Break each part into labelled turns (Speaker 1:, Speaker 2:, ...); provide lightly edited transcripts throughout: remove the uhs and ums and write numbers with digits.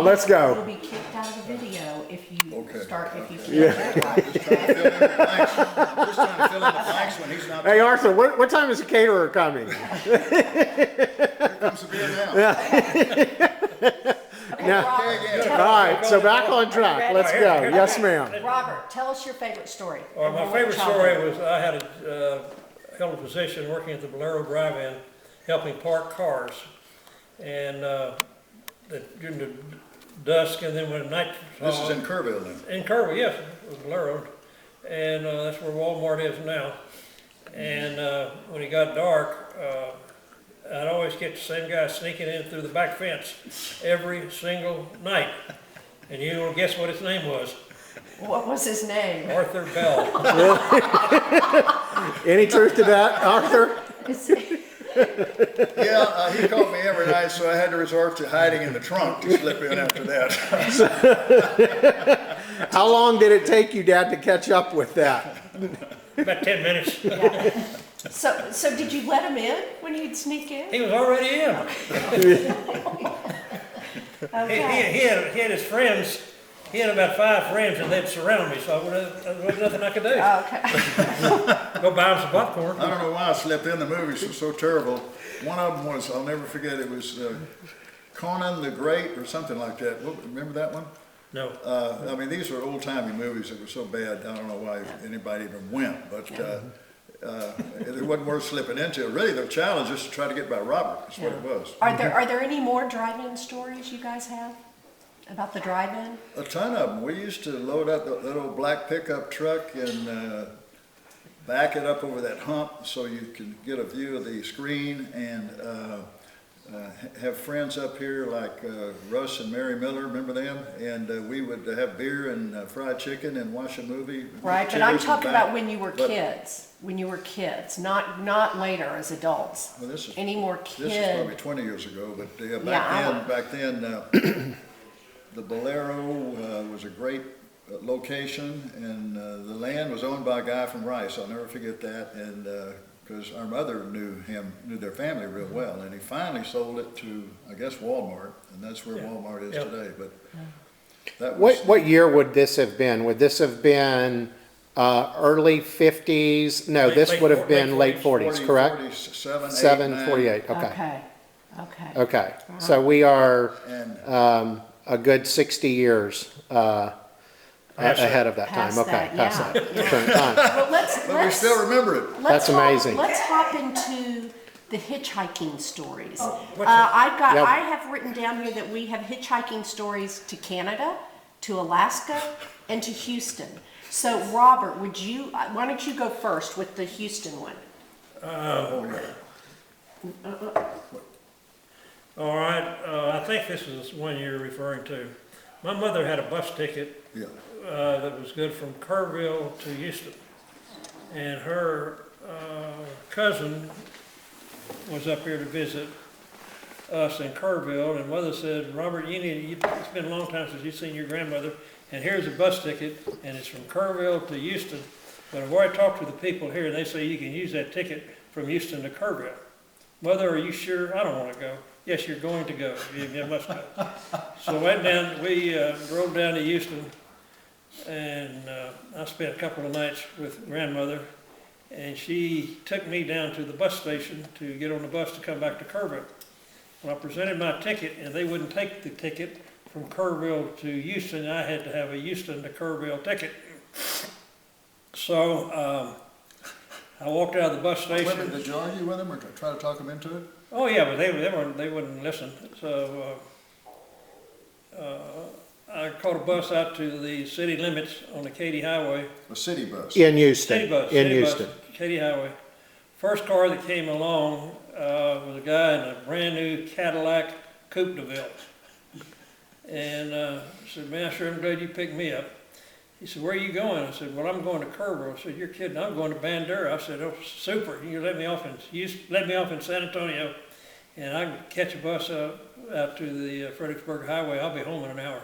Speaker 1: Let's go.
Speaker 2: You'll be kicked out of the video if you
Speaker 3: Okay.
Speaker 2: start, if you
Speaker 1: Yeah.
Speaker 2: can't get it right.
Speaker 3: Just trying to fill in the blanks. Just trying to fill in the blanks when he's not.
Speaker 1: Hey, Arthur, what time is the caterer coming?
Speaker 3: Here comes the beer now.
Speaker 2: Okay,
Speaker 1: Yeah.
Speaker 2: Robert,
Speaker 3: Okay, again.
Speaker 1: All right, so back on track. Let's go. Yes, ma'am.
Speaker 2: Robert, tell us your favorite story.
Speaker 4: Well,
Speaker 2: of
Speaker 4: my
Speaker 2: your
Speaker 4: favorite
Speaker 2: childhood.
Speaker 4: story was I had held a position working at the Bolero Drive-In, helping park cars. And during the dusk and then when night.
Speaker 3: This is in Kerrville then.
Speaker 4: In Kerrville, yes, it was Bolero. And that's where Walmart is now. And when it got dark, I'd always get the same guy sneaking in through the back fence every single night. And you will guess what his name was?
Speaker 2: What was his name?
Speaker 4: Arthur Bell.
Speaker 1: Any truth to that, Arthur?
Speaker 3: Yeah, he caught me every night, so I had to resort to hiding in the trunk to slip in after that.
Speaker 1: How long did it take you, Dad, to catch up with that?
Speaker 4: About 10 minutes.
Speaker 2: So did you let him in when you'd sneak in?
Speaker 4: He was already in.
Speaker 2: Okay.
Speaker 4: He had his friends. He had about 5 friends, and they'd surround me, so there was nothing I could do.
Speaker 2: Okay.
Speaker 4: Go buy him some popcorn.
Speaker 3: I don't know why I slept in. The movies were so terrible. One of them was, I'll never forget, it was Conan the Great or something like that. Remember that one?
Speaker 4: No.
Speaker 3: I mean, these were old-timey movies that were so bad, I don't know why anybody even went, but it wasn't worth slipping into. Really, the challenge is to try to get by Robert, is what it was.
Speaker 2: Are there any more drive-in stories you guys have about the drive-in?
Speaker 3: A ton of them. We used to load up that old black pickup truck and back it up over that hump so you can get a view of the screen and have friends up here like Russ and Mary Miller, remember them? And we would have beer and fried chicken and watch a movie.
Speaker 2: Right, but I'm
Speaker 3: Chairs in
Speaker 2: talking
Speaker 3: back.
Speaker 2: about when you were
Speaker 3: But-
Speaker 2: kids. When you were kids, not later as adults.
Speaker 3: Well, this is-
Speaker 2: Any more
Speaker 3: This is probably
Speaker 2: kid?
Speaker 3: 20 years ago, but
Speaker 2: Yeah,
Speaker 3: back then, the Bolero was a great location, and the land was owned by a guy from Rice. I'll never forget that, and because our mother knew their family real well, and he finally sold it to, I guess, Walmart, and that's where Walmart is
Speaker 4: Yep.
Speaker 3: today. But that was
Speaker 1: What year would this have been? Would this have been early 50s? No,
Speaker 4: Late-
Speaker 1: this
Speaker 4: late
Speaker 1: would have
Speaker 4: four-
Speaker 1: been
Speaker 4: late
Speaker 1: late 40s,
Speaker 3: 40,
Speaker 1: correct?
Speaker 3: 47,
Speaker 1: 7, 48, okay.
Speaker 2: Okay, okay.
Speaker 1: Okay, so we are
Speaker 3: And
Speaker 1: a good 60 years ahead of that time.
Speaker 2: Past
Speaker 1: Okay,
Speaker 2: that,
Speaker 1: past
Speaker 2: yeah,
Speaker 1: that current time.
Speaker 2: Well,
Speaker 3: but we still remember it.
Speaker 1: That's amazing.
Speaker 2: Let's hop into the hitchhiking stories.
Speaker 4: what's
Speaker 1: Yep.
Speaker 2: I have written down here that we have hitchhiking stories to Canada, to Alaska, and to Houston. So Robert, why don't you go first with the Houston one?
Speaker 4: All right. I think this is one you're referring to. My mother had a bus ticket
Speaker 3: Yeah.
Speaker 4: that was good from Kerrville to Houston. And her cousin was up here to visit us in Kerrville, and mother said, Robert, it's been a long time since you've seen your grandmother, and here's a bus ticket, and it's from Kerrville to Houston. But I've already talked to the people here, and they say you can use that ticket from Houston to Kerrville. Mother, are you sure? I don't want to go. Yes, you're going to go. You must go. So we drove down to Houston, and I spent a couple of nights with grandmother, and she took me down to the bus station to get on the bus to come back to Kerrville. Well, I presented my ticket, and they wouldn't take the ticket from Kerrville to Houston. I had to have a Houston to Kerrville ticket. So I walked out of the bus station.
Speaker 3: Did you argue with them or try to talk them into it?
Speaker 4: Oh yeah, but they wouldn't listen. So I caught a bus out to the city limits on the Katy Highway.
Speaker 3: A city bus.
Speaker 1: In Houston.
Speaker 4: City bus.
Speaker 1: In
Speaker 4: city
Speaker 1: Houston.
Speaker 4: Bus, Katy Highway. First car that came along was a guy in a brand new Cadillac Coupe de Ville. And I said, man, I sure am glad you picked me up. He said, where are you going? I said, well, I'm going to Kerrville. I said, you're kidding, I'm going to Bandera. I said, oh, super, you let me off in San Antonio, and I can catch a bus out to the Fredericksburg Highway. I'll be home in an hour.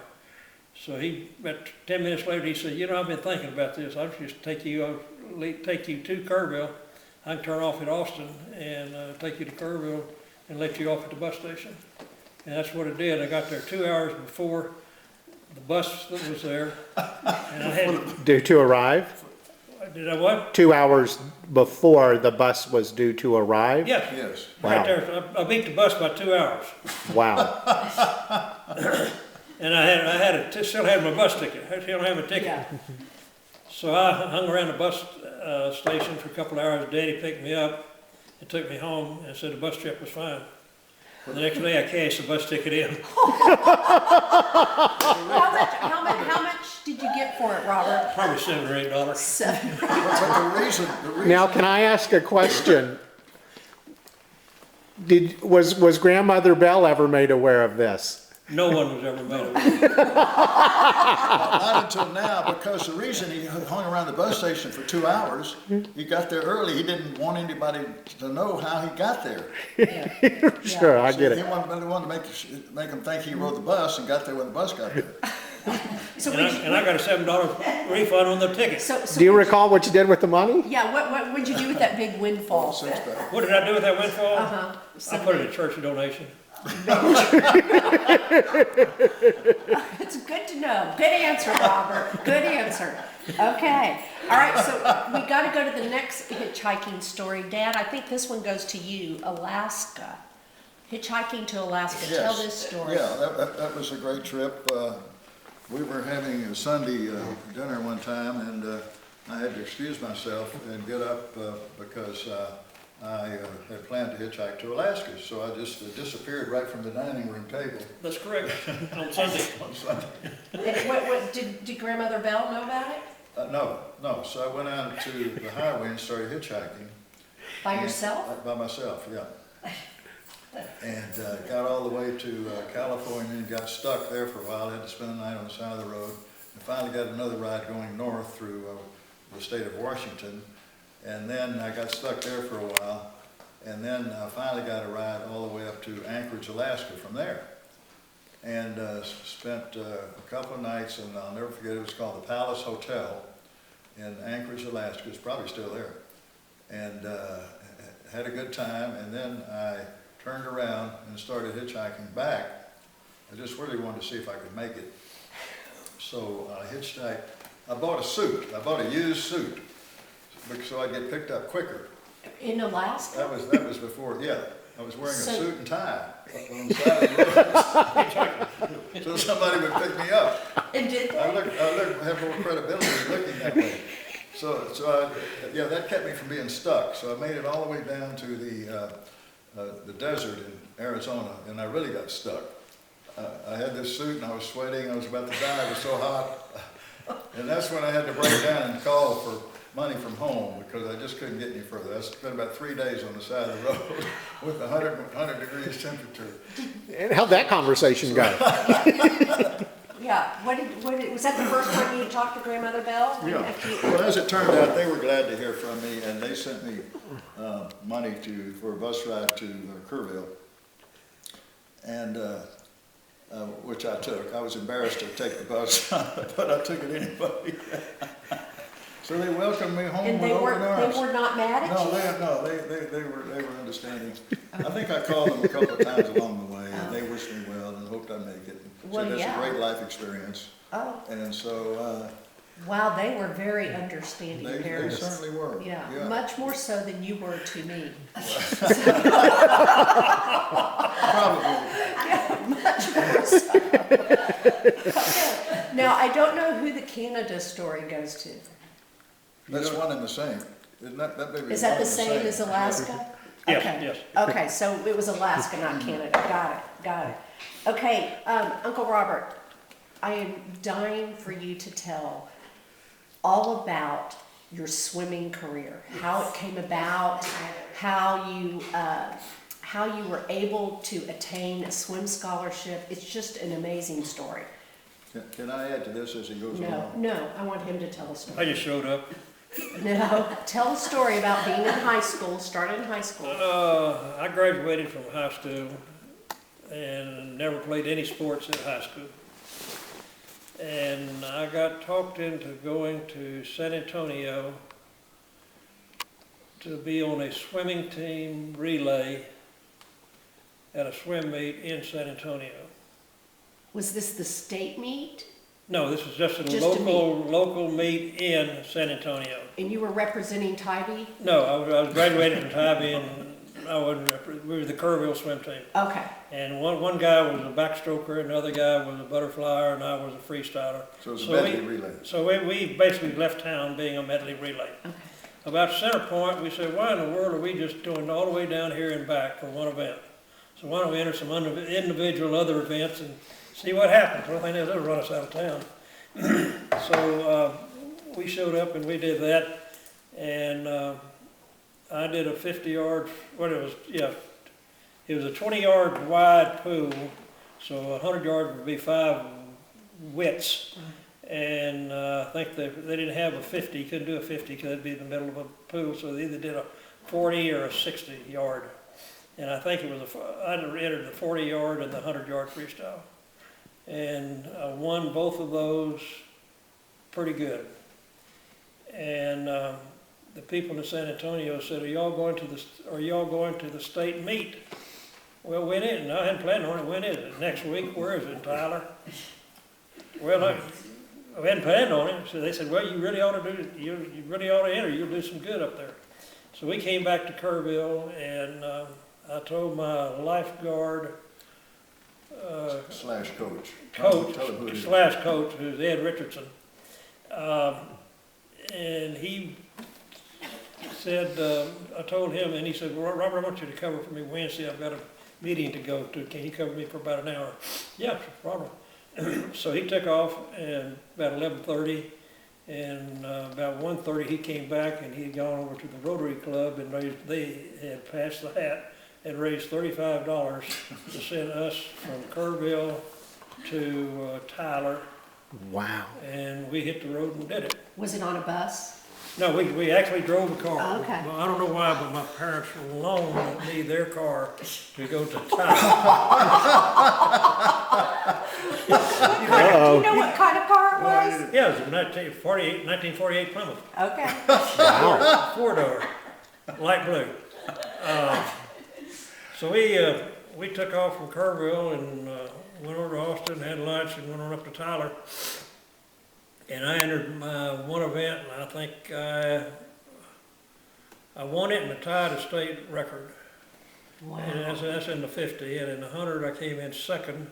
Speaker 4: So about 10 minutes later, he said, I've been thinking about this. I'll just take you to Kerrville. I can turn off at Austin and take you to Kerrville and let you off at the bus station. And that's what it did. I got there 2 hours before the bus that was there. And I had,
Speaker 1: Due to arrive?
Speaker 4: did I what?
Speaker 1: 2 hours before the bus was due to arrive?
Speaker 4: Yes.
Speaker 3: Yes.
Speaker 4: Right
Speaker 1: Wow.
Speaker 4: there. I beat the bus by 2 hours.
Speaker 1: Wow.
Speaker 4: And I still had my bus ticket. I still have a ticket.
Speaker 2: Yeah.
Speaker 4: So I hung around the bus station for a couple of hours. Daddy picked me up and took me home and said the bus trip was fine. The next day I cashed the bus ticket in.
Speaker 2: How much did you get for it, Robert?
Speaker 4: Probably $7 or $8.
Speaker 2: Seven.
Speaker 3: But the reason.
Speaker 1: Now, can I ask a question? Was Grandmother Bell ever made aware of this?
Speaker 4: No one was ever made aware.
Speaker 3: Not until now, because the reason he hung around the bus station for 2 hours, he got there early. He didn't want anybody to know how he got there.
Speaker 1: Sure, I get
Speaker 3: He
Speaker 1: it.
Speaker 3: wanted to make him think he rode the bus and got there when the bus got there.
Speaker 2: So
Speaker 4: And I got a $7 refund on the ticket.
Speaker 2: so
Speaker 1: Do you recall what you did with the money?
Speaker 2: yeah, what would you do with that big windfall?
Speaker 3: Since back.
Speaker 4: What did I do with that windfall?
Speaker 2: Uh-huh.
Speaker 4: I put it in church donation.
Speaker 2: It's good to know. Good answer, Robert. Good answer. Okay. All right, so we got to go to the next hitchhiking story. Dad, I think this one goes to you, Alaska. Hitchhiking to Alaska. Tell this story.
Speaker 3: Yeah, that was a great trip. We were having a Sunday dinner one time, and I had to excuse myself and get up because I had planned to hitchhike to Alaska. So I just disappeared right from the dining room table
Speaker 4: That's correct. On Sunday.
Speaker 3: on Sunday.
Speaker 2: And what did Grandmother Bell know about it?
Speaker 3: No. So I went out to the highway and started hitchhiking.
Speaker 2: By yourself?
Speaker 3: By myself, yeah. And got all the way to California and got stuck there for a while. Had to spend the night on the side of the road. And finally got another ride going north through the state of Washington. And then I got stuck there for a while. And then I finally got a ride all the way up to Anchorage, Alaska from there. And spent a couple of nights, and I'll never forget, it was called the Palace Hotel in Anchorage, Alaska. It's probably still there. And had a good time, and then I turned around and started hitchhiking back. I just really wanted to see if I could make it. So I hitchhiked. I bought a suit. I bought a used suit so I'd get picked up quicker.
Speaker 2: In Alaska?
Speaker 3: That was before, yeah. I was wearing a
Speaker 2: So-
Speaker 3: suit and tie on the side of the road. So somebody would pick me up.
Speaker 2: And did
Speaker 3: I
Speaker 2: they?
Speaker 3: have more credibility looking that way. So that kept me from being stuck. So I made it all the way down to the desert in Arizona, and I really got stuck. I had this suit and I was sweating. I was about to die. It was so hot. And that's when I had to break down and call for money from home because I just couldn't get any further. I spent about 3 days on the side of the road with 100 degrees temperature.
Speaker 1: And how'd that conversation go?
Speaker 2: Yeah. Was that the first time you talked to Grandmother Bell?
Speaker 3: Well, as it turned out, they were glad to hear from me, and they sent me money for a bus ride to Kerrville, and which I took. I was embarrassed to take the bus, but I took it anyway. So they welcomed me home
Speaker 2: And
Speaker 3: with open arms.
Speaker 2: they were not mad at you?
Speaker 3: They were understanding. I think I called them a couple of times along the way, and they wished me well and hoped I'd make it.
Speaker 2: Well,
Speaker 3: Said that's
Speaker 2: yeah.
Speaker 3: a great life experience.
Speaker 2: Oh,
Speaker 3: And so
Speaker 2: wow, they were very understanding
Speaker 3: they
Speaker 2: parents.
Speaker 3: certainly were.
Speaker 2: Yeah, much more so than you were to me.
Speaker 3: Probably.
Speaker 2: Much more so. Now, I don't know who the Canada story goes to.
Speaker 3: That's one and the same. Isn't that may be
Speaker 2: Is that
Speaker 3: one
Speaker 2: the
Speaker 3: and
Speaker 2: same as Alaska?
Speaker 4: Yes,
Speaker 2: Okay.
Speaker 4: yes.
Speaker 2: Okay, so it was Alaska, not Canada. Got it. Okay, Uncle Robert, I am dying for you to tell all about your swimming career, how it came about, how you were able to attain a swim scholarship. It's just an amazing story.
Speaker 3: Can I add to this as he goes
Speaker 2: No,
Speaker 3: along?
Speaker 2: no, I want him to tell a
Speaker 4: I
Speaker 2: story.
Speaker 4: just showed up.
Speaker 2: No, tell a story about being in high school, started in high school.
Speaker 4: I graduated from high school and never played any sports at high school. And I got talked into going to San Antonio to be on a swimming team relay at a swim meet in San Antonio.
Speaker 2: Was this the state meet?
Speaker 4: No, this was just a
Speaker 2: Just a
Speaker 4: local meet in San Antonio.
Speaker 2: And you were representing Tybee?
Speaker 4: No, I was graduated from Tybee, and we were the Kerrville swim team.
Speaker 2: Okay,
Speaker 4: And one guy was a backstroker, another guy was a butterflyer, and I was a freestyler.
Speaker 3: So it's a
Speaker 4: So
Speaker 3: medley
Speaker 4: we-
Speaker 3: relay.
Speaker 4: So we basically left town being a medley relay.
Speaker 2: okay.
Speaker 4: About center point, we said, why in the world are we just doing all the way down here and back for one event? So why don't we enter some individual other events and see what happens? Well, I think they'll run us out of town. So we showed up and we did that, and I did a 50-yard, it was a 20-yard wide pool, so 100 yards would be 5 widths. And I think they didn't have a 50, couldn't do a 50 because it'd be in the middle of a pool, so they either did a 40 or a 60-yard. And I think it was I entered the 40-yard and the 100-yard freestyle. And I won both of those pretty good. And the people in San Antonio said, are y'all going to the state meet? Well, when is it? I hadn't planned on it. When is it? Next week? Where is it, Tyler? Well, I hadn't planned on it. So they said, well, you really ought to you really ought to enter. You'll do some good up there. So we came back to Kerrville, and I told my lifeguard
Speaker 3: Slash coach.
Speaker 4: coach
Speaker 3: Tell him who it is.
Speaker 4: slash coach, who's Ed Richardson, and he said, I told him, and he said, well, Robert, I want you to cover for me Wednesday. I've got a meeting to go to. Can you cover me for about an hour? Yeah, Robert. So he took off, and about 11:30, and about 1:30 he came back, and he had gone over to the Rotary Club and they had passed the hat and raised $35 to send us from Kerrville to Tyler,
Speaker 1: Wow.
Speaker 4: and we hit the road and did it.
Speaker 2: Was it on a bus?
Speaker 4: No, we actually drove a car.
Speaker 2: Okay.
Speaker 4: Well, I don't know why, but my parents loaned me their car to go to Tyler.
Speaker 2: Do you know what kind of car it was?
Speaker 4: Yeah, it was a 1948 Plymouth.
Speaker 2: Okay.
Speaker 1: Wow.
Speaker 4: 4-door, light blue. So we took off from Kerrville and went over to Austin, had lunch, and went on up to Tyler. And I entered my one event, and I think I won it and I tied a state record.
Speaker 2: Wow.
Speaker 4: And that's in the 50, and in the 100 I came in second.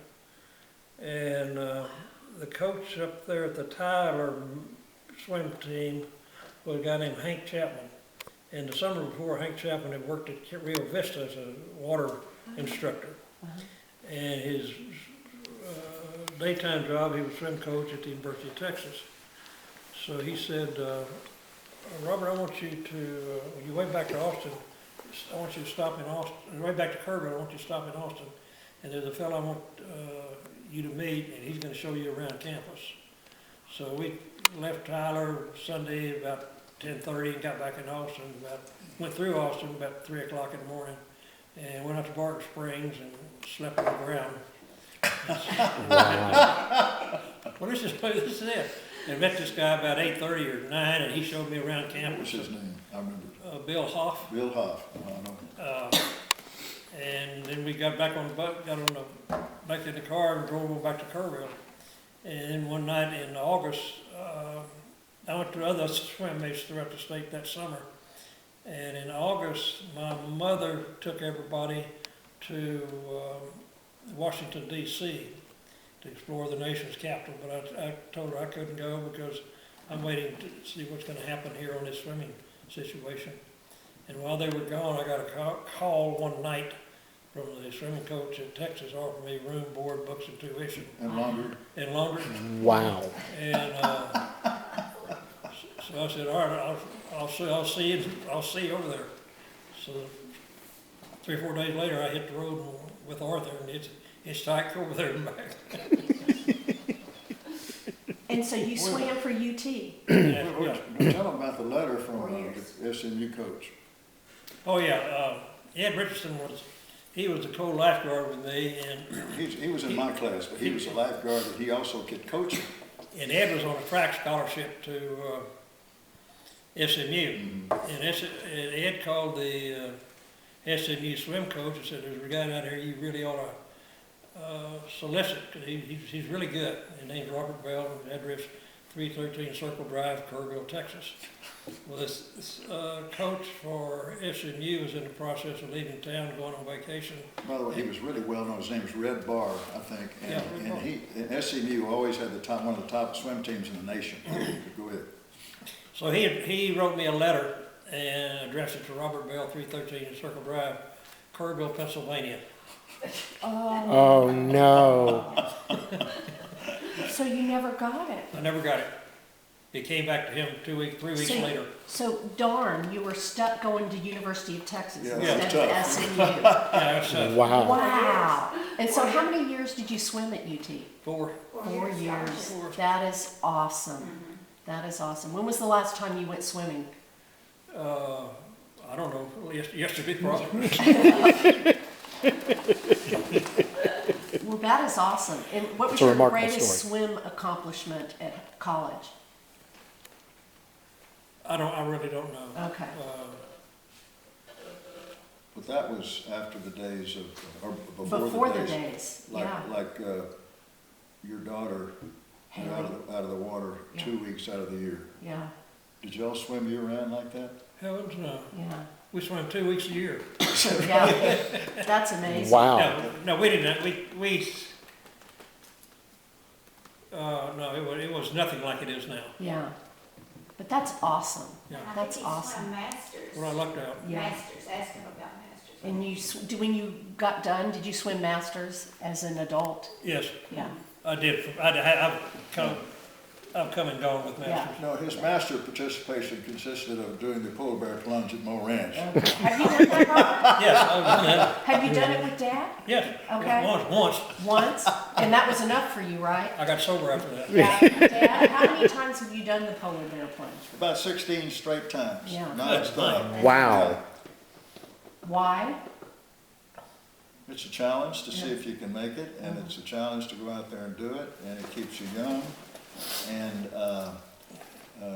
Speaker 4: And the coach up there at the Tyler swim team was a guy named Hank Chapman. And the summer before, Hank Chapman had worked at Rio Vista as a water instructor. And his daytime job, he was swim coach at the University of Texas. So he said, Robert, I want you to, when you way back to Austin, I want you to stop in Austin, way back to Kerrville, I want you to stop in Austin. And there's a fellow I want you to meet, and he's going to show you around campus. So we left Tyler Sunday about 10:30 and got back in Austin, went through Austin about 3 o'clock in the morning, and went out to Barton Springs and slept on the ground.
Speaker 1: Wow.
Speaker 4: Well, this is it. And met this guy about 8:30 or 9, and he showed me around
Speaker 3: What was
Speaker 4: campus.
Speaker 3: his name? I remember.
Speaker 4: Bill Hoff.
Speaker 3: Bill Hoff. I know.
Speaker 4: And then we got back on the boat, back in the car and drove on back to Kerrville. And then one night in August, I went to other swim meets throughout the state that summer. And in August, my mother took everybody to Washington, D.C. to explore the nation's capital. But I told her I couldn't go because I'm waiting to see what's going to happen here on this swimming situation. And while they were gone, I got a call one night from the swimming coach in Texas offering me room, board, books, and tuition.
Speaker 3: And laundry.
Speaker 4: And laundry.
Speaker 1: Wow.
Speaker 4: And so I said, all right, I'll see you over there. So 3 or 4 days later, I hit the road with Arthur, and it's tight over there and back.
Speaker 2: And so you swam for UT?
Speaker 4: Yeah.
Speaker 3: Tell them about the letter from
Speaker 2: 4 years.
Speaker 3: the SMU coach.
Speaker 4: Oh yeah, Ed Richardson was the co-lifeguard with me, and
Speaker 3: He was in my class, but he was a lifeguard, but he also could coach him.
Speaker 4: And Ed was on a track scholarship to SMU. And Ed called the SMU swim coach and said, there's a guy down here you really ought to solicit, because he's really good. His name's Robert Bell, address 313 Circle Drive, Kerrville, Texas. Well, this coach for SMU is in the process of leaving town, going on vacation.
Speaker 3: By the way, he was really well known. His name was Red Barr, I think. And,
Speaker 4: Yeah, Red Barr.
Speaker 3: and SMU always had one of the top swim teams in the nation. Go ahead.
Speaker 4: So he wrote me a letter and addressed it to Robert Bell, 313 Circle Drive, Kerrville, Pennsylvania.
Speaker 1: Oh, no.
Speaker 2: So you never got it?
Speaker 4: I never got it. It came back to him 3 weeks
Speaker 2: So-
Speaker 4: later.
Speaker 2: So darn, you were stuck going to University of Texas
Speaker 3: Yeah,
Speaker 2: instead
Speaker 3: that's
Speaker 2: of SMU.
Speaker 4: Yeah, it's
Speaker 1: Wow.
Speaker 2: Wow. And so how many years did you swim at UT?
Speaker 4: 4.
Speaker 2: 4 years. That is awesome. That is awesome. When was the last time you went swimming?
Speaker 4: I don't know, yesterday probably.
Speaker 2: Well, that is awesome. And what was
Speaker 1: It's a
Speaker 2: your
Speaker 1: remarkable
Speaker 2: greatest swim accomplishment at college?
Speaker 4: I really don't know.
Speaker 2: Okay.
Speaker 3: But that was after the days of, or
Speaker 2: Before the days,
Speaker 3: Like,
Speaker 2: yeah.
Speaker 3: like your daughter
Speaker 2: Haley.
Speaker 3: out of the water
Speaker 2: Yeah.
Speaker 3: 2 weeks out of the year.
Speaker 2: Yeah,
Speaker 3: Did y'all swim year round like that?
Speaker 4: Heavens no.
Speaker 2: yeah.
Speaker 4: We swam 2 weeks a year.
Speaker 2: Yeah, that's amazing.
Speaker 1: Wow.
Speaker 4: No, we didn't. No, it was nothing like it is now.
Speaker 2: Yeah, but that's awesome.
Speaker 4: Yeah.
Speaker 2: That's
Speaker 5: I think
Speaker 2: awesome.
Speaker 5: he's Masters.
Speaker 4: When I lucked out.
Speaker 2: Yeah.
Speaker 5: Masters, ask him about Masters.
Speaker 2: And when you got done, did you swim masters as an adult?
Speaker 4: Yes,
Speaker 2: Yeah,
Speaker 4: I did. I've come and gone with Masters.
Speaker 3: No, his master participation consisted of doing the polar bear plunge at Mo Ranch.
Speaker 2: okay. Have you done that, Robert?
Speaker 4: Yes, I've done that.
Speaker 2: Have you done it with Dad?
Speaker 4: Yes.
Speaker 2: Okay.
Speaker 4: Once.
Speaker 2: Once? And that was enough for you, right?
Speaker 4: I got sober after that.
Speaker 2: Yeah. Dad, how many times have you done the polar bear plunge?
Speaker 3: About 16 straight times.
Speaker 2: Yeah.
Speaker 3: Non-stop.
Speaker 1: Wow.
Speaker 2: Why?
Speaker 3: It's a challenge to see if you can make it, and it's a challenge to go out there and do it, and it keeps you young. And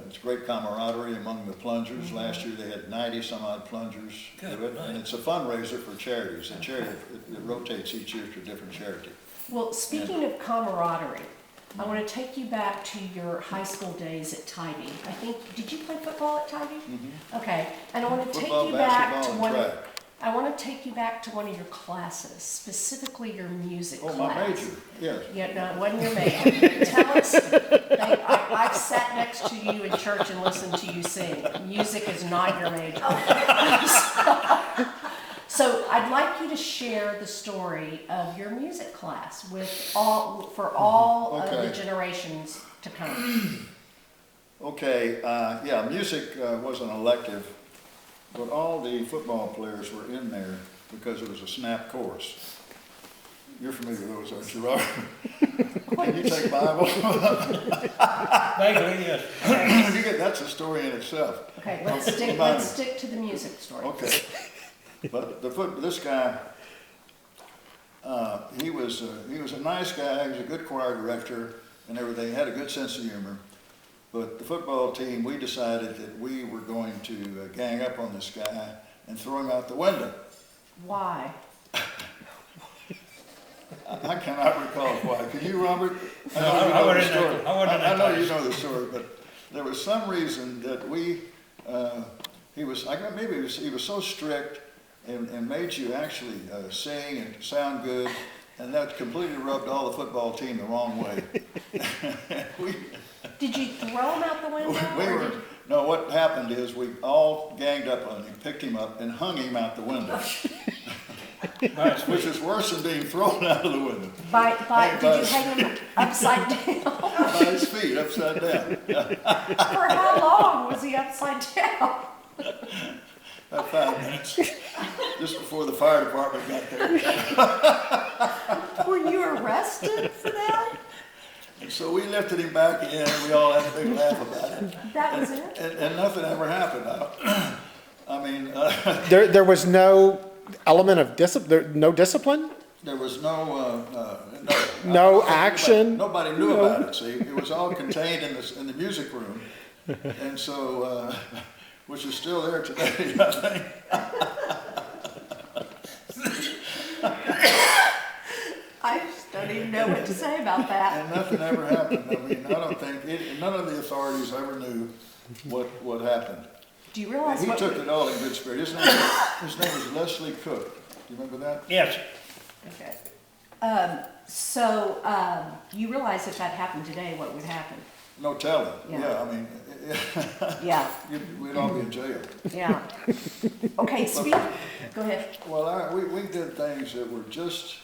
Speaker 3: it's great camaraderie among the plungers. Last year they had 90 some odd plungers do
Speaker 4: Good
Speaker 3: it,
Speaker 4: night.
Speaker 3: and it's a fundraiser for charities. And charity, it rotates each year to a different charity.
Speaker 2: Well, speaking of camaraderie, I want to take you back to your high school days at Tybee. I think, did you play football at Tybee? Okay, and I want to take
Speaker 3: Football,
Speaker 2: you back to
Speaker 3: basketball,
Speaker 2: one.
Speaker 3: and track.
Speaker 2: I want to take you back to one of your classes, specifically your music
Speaker 3: Oh,
Speaker 2: class.
Speaker 3: my major, yes.
Speaker 2: Yeah, no, it wasn't your major. Tell us, I've sat next to you in church and listened to you sing. Music is not your major. So I'd like you to share the story of your music class for all of the
Speaker 3: Okay.
Speaker 2: generations to come.
Speaker 3: Okay, yeah, music was an elective, but all the football players were in there because it was a snap course. You're familiar with those, aren't you, Robert? Can you take Bible?
Speaker 4: Vaguely, yes.
Speaker 3: That's a story in itself.
Speaker 2: Okay,
Speaker 3: Remind me.
Speaker 2: let's stick to the music story.
Speaker 3: Okay. But this guy, he was a nice guy. He was a good choir director and everything. He had a good sense of humor. But the football team, we decided that we were going to gang up on this guy and throw him out the window.
Speaker 2: Why?
Speaker 3: I cannot recall why. Can you, Robert?
Speaker 4: No, I wasn't in that- I wasn't in
Speaker 3: I
Speaker 4: that
Speaker 3: know you
Speaker 4: class.
Speaker 3: know the story, but there was some reason that he was so strict and made you actually sing and sound good, and that completely rubbed all the football team the wrong way.
Speaker 2: Did you throw him out the window? or did-
Speaker 3: No, what happened is we all ganged up on him, picked him up, and hung him out the window, which is worse than being thrown out of the window.
Speaker 2: Did you hang him upside down?
Speaker 3: By his feet, upside down.
Speaker 2: For how long was he upside down?
Speaker 3: About 5 minutes, just before the fire department got there.
Speaker 2: Were you arrested for that?
Speaker 3: And so we lifted him back in, and we all had a big laugh about it.
Speaker 2: That was it?
Speaker 3: And nothing ever happened. I mean,
Speaker 1: There was no element of no discipline?
Speaker 3: there was no
Speaker 1: No action?
Speaker 3: Nobody knew about it. See, it was all contained in the music room, and so which is still there today, I think.
Speaker 2: know what to say about that.
Speaker 3: And nothing ever happened. I mean, I don't think, none of the authorities ever knew what happened.
Speaker 2: Do you realize
Speaker 3: He
Speaker 2: what?
Speaker 3: took it all in good spirit. His name was Leslie Cook. Do you remember that?
Speaker 4: Yes,
Speaker 2: Okay. You realize if that happened today, what would happen?
Speaker 3: No telling.
Speaker 2: Yeah.
Speaker 3: Yeah, I mean,
Speaker 2: Yeah,
Speaker 3: we'd all be in jail.
Speaker 2: yeah. Okay, go ahead.
Speaker 3: Well, we did things that were just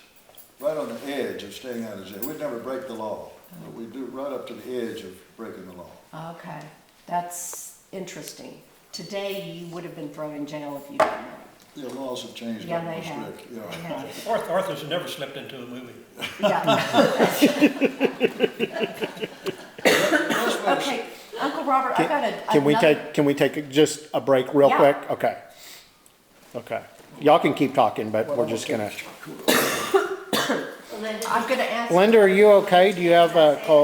Speaker 3: right on the edge of staying out of jail. We'd never break the law, but we'd do right up to the edge of breaking the law.
Speaker 2: Okay, that's interesting. Today, you would have been thrown in jail if you didn't know.
Speaker 3: The laws have changed.
Speaker 2: Yeah,
Speaker 3: gotten
Speaker 2: they
Speaker 3: more
Speaker 2: have.
Speaker 3: strict, yeah.
Speaker 2: They have.
Speaker 4: Arthur's never slipped into a movie.
Speaker 2: Yeah.
Speaker 3: That's what it's-
Speaker 2: Okay, Uncle Robert, I got a.
Speaker 1: Can we take just a break real
Speaker 2: Yeah.
Speaker 1: quick? Okay. Okay. Y'all can keep talking, but we're just gonna,
Speaker 2: I'm gonna ask.
Speaker 1: Linda, are you okay? Do you have a cold?